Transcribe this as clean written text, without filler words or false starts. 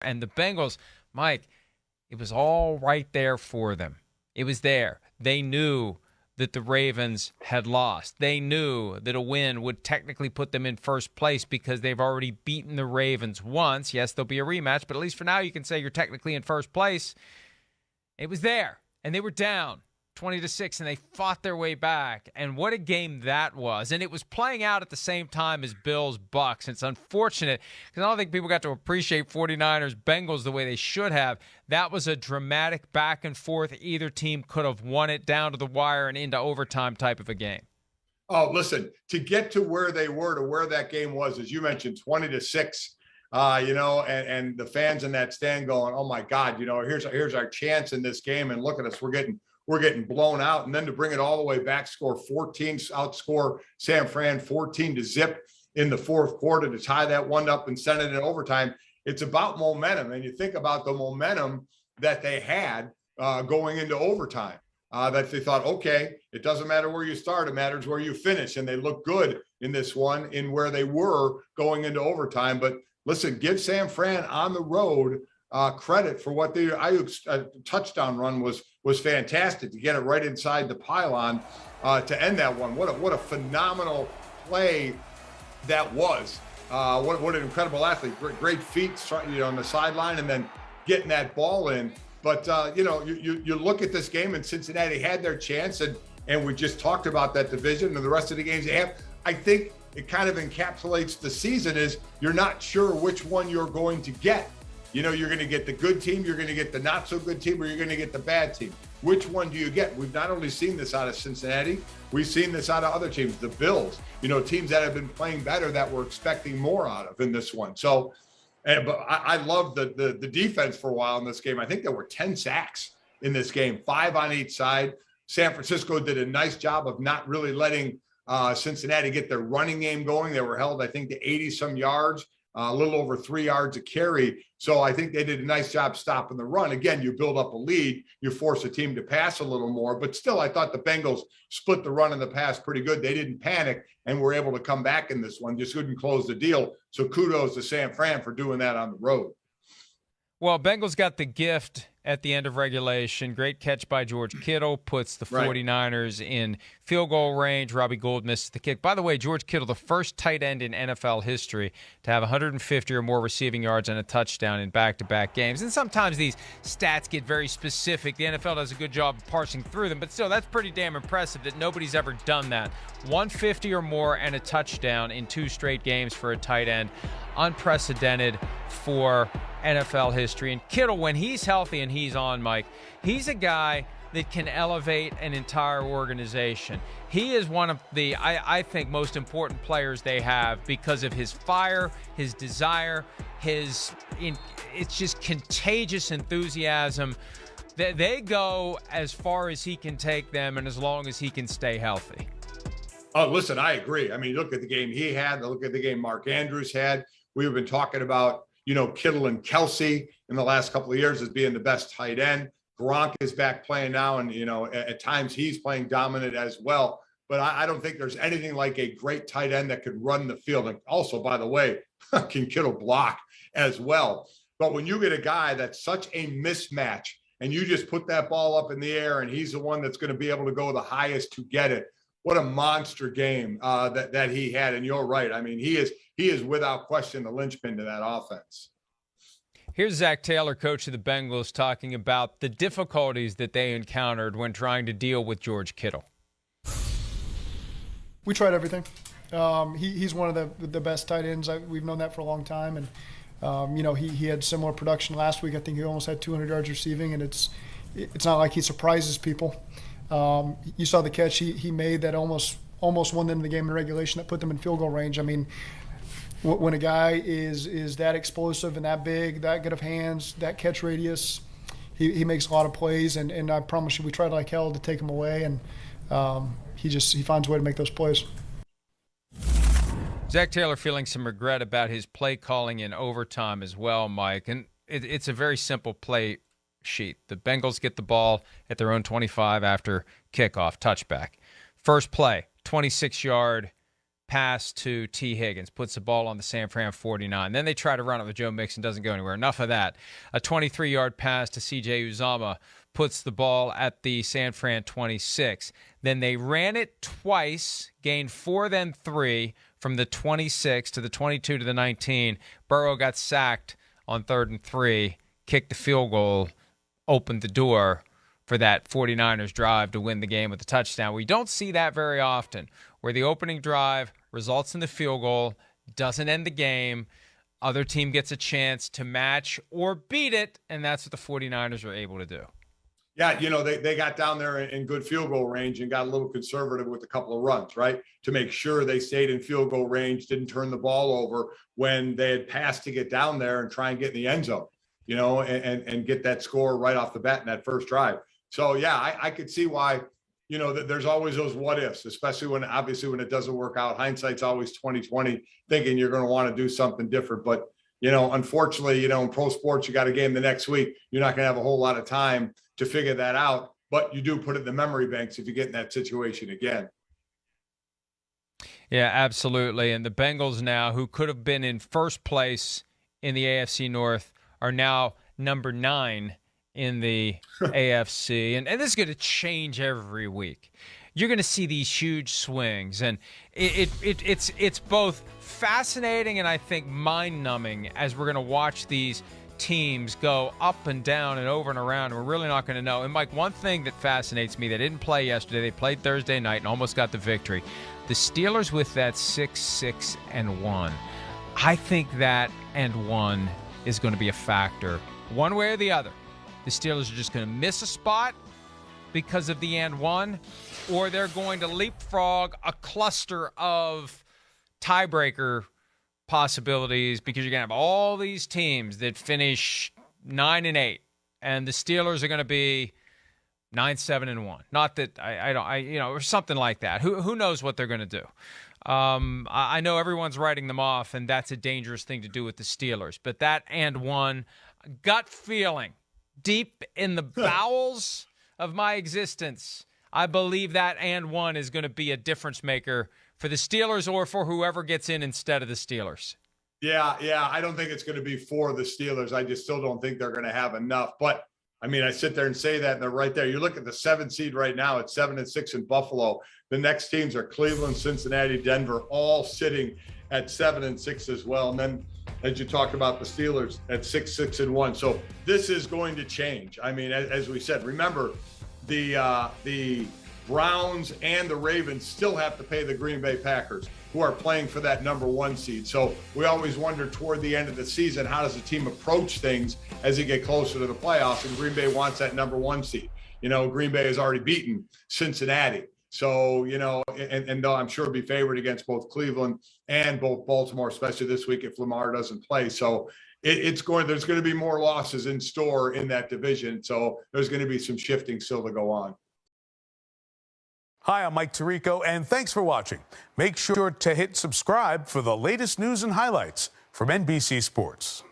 And the Bengals, Mike, it was all right there for them. It was there. They knew that the Ravens had lost. They knew that a win would technically put them in first place because they've already beaten the Ravens once. Yes, there'll be a rematch, but at least for now you can say you're technically in first place. It was there, and they were down 20-6, and they fought their way back. And what a game that was. And it was playing out at the same time as Bills-Bucks. It's unfortunate because I don't think people got to appreciate 49ers-Bengals the way they should have. That was a dramatic back and forth. Either team could have won it down to the wire and into overtime type of a game. Oh, listen, to get to where they were, to where that game was, as you mentioned, 20-6, and the fans in that stand going, oh my God, here's our chance in this game. And look at us, we're getting blown out. And then to bring it all the way back, outscore San Fran 14-0 in the fourth quarter to tie that one up and send it in overtime. It's about momentum. And you think about the momentum that they had going into overtime, that they thought, okay, it doesn't matter where you start, it matters where you finish. And they look good in this one in where they were going into overtime. But listen, give San Fran on the road credit for what the Ayuk's touchdown run was fantastic to get it right inside the pylon to end that one. What a phenomenal play that was. What an incredible athlete. Great feet, on the sideline and then getting that ball in. But you look at this game and Cincinnati had their chance and we just talked about that division and the rest of the games they have. I think it kind of encapsulates the season is you're not sure which one you're going to get. You're going to get the good team, you're going to get the not so good team, or you're going to get the bad team. Which one do you get? We've not only seen this out of Cincinnati, we've seen this out of other teams, the Bills, teams that have been playing better that we're expecting more out of in this one. So, but I love the defense for a while in this game. I think there were 10 sacks in this game, 5 on each side. San Francisco did a nice job of not really letting Cincinnati get their running game going. They were held, I think, to 80-some yards. A little over 3 yards a carry. So I think they did a nice job stopping the run. Again, you build up a lead, you force a team to pass a little more, but still I thought the Bengals split the run and the pass pretty good. They didn't panic and were able to come back in this one, just couldn't close the deal. So kudos to San Fran for doing that on the road. Well, Bengals got the gift at the end of regulation. Great catch by George Kittle, puts the 49ers in field goal range. Robbie Gould misses the kick. By the way, George Kittle, the first tight end in NFL history to have 150 or more receiving yards and a touchdown in back-to-back games. And sometimes these stats get very specific. The NFL does a good job of parsing through them, but still, that's pretty damn impressive that nobody's ever done that. 150 or more and a touchdown in 2 straight games for a tight end. Unprecedented for NFL history. And Kittle, when he's healthy and he's on, Mike, he's a guy that can elevate an entire organization. He is one of the, I think, most important players they have because of his fire, his desire, it's just contagious enthusiasm. They go as far as he can take them and as long as he can stay healthy. Oh, listen, I agree. I mean, look at the game he had, look at the game Mark Andrews had. We've been talking about, Kittle and Kelsey in the last couple of years as being the best tight end. Gronk is back playing now, and, at times he's playing dominant as well. But I don't think there's anything like a great tight end that could run the field. And also, by the way, can Kittle block as well. But when you get a guy that's such a mismatch and you just put that ball up in the air and he's the one that's going to be able to go the highest to get it, what a monster game that he had. And you're right. I mean, he is without question the linchpin to that offense. Here's Zac Taylor, coach of the Bengals, talking about the difficulties that they encountered when trying to deal with George Kittle. We tried everything. He's one of the best tight ends. We've known that for a long time. And, he had similar production last week. I think he almost had 200 yards receiving, and it's not like he surprises people. You saw the catch he made that almost won them the game in regulation that put them in field goal range. I mean, when a guy is that explosive and that big, that good of hands, that catch radius, he makes a lot of plays. And I promise you, we tried like hell to take him away, and he finds a way to make those plays. Zac Taylor feeling some regret about his play calling in overtime as well, Mike. And it's a very simple play sheet. The Bengals get the ball at their own 25 after kickoff, touchback. First play, 26-yard pass to T. Higgins, puts the ball on the San Fran 49. Then they try to run it with Joe Mixon, doesn't go anywhere. Enough of that. A 23-yard pass to C.J. Uzomah puts the ball at the San Fran 26. Then they ran it twice, gained 4, then 3, from the 26 to the 22 to the 19. Burrow got sacked on 3rd and 3, kicked the field goal, opened the door for that 49ers drive to win the game with a touchdown. We don't see that very often, where the opening drive results in the field goal, doesn't end the game, other team gets a chance to match or beat it, and that's what the 49ers were able to do. Yeah, you know, they got down there in good field goal range and got a little conservative with a couple of runs, right, to make sure they stayed in field goal range, didn't turn the ball over when they had passed to get down there and try and get in the end zone, you know, and get that score right off the bat in that first drive. So, yeah, I could see why, you know, that there's always those what ifs, especially when obviously when it doesn't work out. Hindsight's always 20/20, thinking you're going to want to do something different. But, you know, unfortunately, you know, in pro sports, you got a game the next week. You're not going to have a whole lot of time to figure that out. But you do put it in the memory banks if you get in that situation again. Yeah, absolutely. And the Bengals now, who could have been in first place in the AFC North, are now number 9 in the AFC. And this is going to change every week. You're going to see these huge swings. And it's both fascinating and I think mind-numbing as we're going to watch these teams go up and down and over and around. And we're really not going to know. And, Mike, one thing that fascinates me, they didn't play yesterday. They played Thursday night and almost got the victory. The Steelers with that 6-6-1. I think that and 1 is going to be a factor one way or the other. The Steelers are just going to miss a spot because of the and 1, or they're going to leapfrog a cluster of tiebreaker possibilities because you're going to have all these teams that finish 9-8, and the Steelers are going to be 9-7-1. Not that I you know, or something like that. Who knows what they're going to do? I know everyone's writing them off, and that's a dangerous thing to do with the Steelers. But that and 1, gut feeling, deep in the bowels of my existence, I believe that and 1 is going to be a difference maker for the Steelers or for whoever gets in instead of the Steelers. Yeah, I don't think it's going to be for the Steelers. I just still don't think they're going to have enough. But, I mean, I sit there and say that, and they're right there. You look at the 7th seed right now, it's 7-6 in Buffalo. The next teams are Cleveland, Cincinnati, Denver, all sitting at 7-6 as well. And then, as you talked about, the Steelers at 6-6-1. So this is going to change. I mean, as we said, remember the Browns and the Ravens still have to pay the Green Bay Packers, who are playing for that number 1 seed. So we always wonder toward the end of the season, how does the team approach things as they get closer to the playoffs? And Green Bay wants that number 1 seed. You know, Green Bay has already beaten Cincinnati. So, you know, and they'll, I'm sure, be favored against both Cleveland and both Baltimore, especially this week if Lamar doesn't play. So there's going to be more losses in store in that division. So there's going to be some shifting still to go on. Hi, I'm Mike Tirico, and thanks for watching. Make sure to hit subscribe for the latest news and highlights from NBC Sports.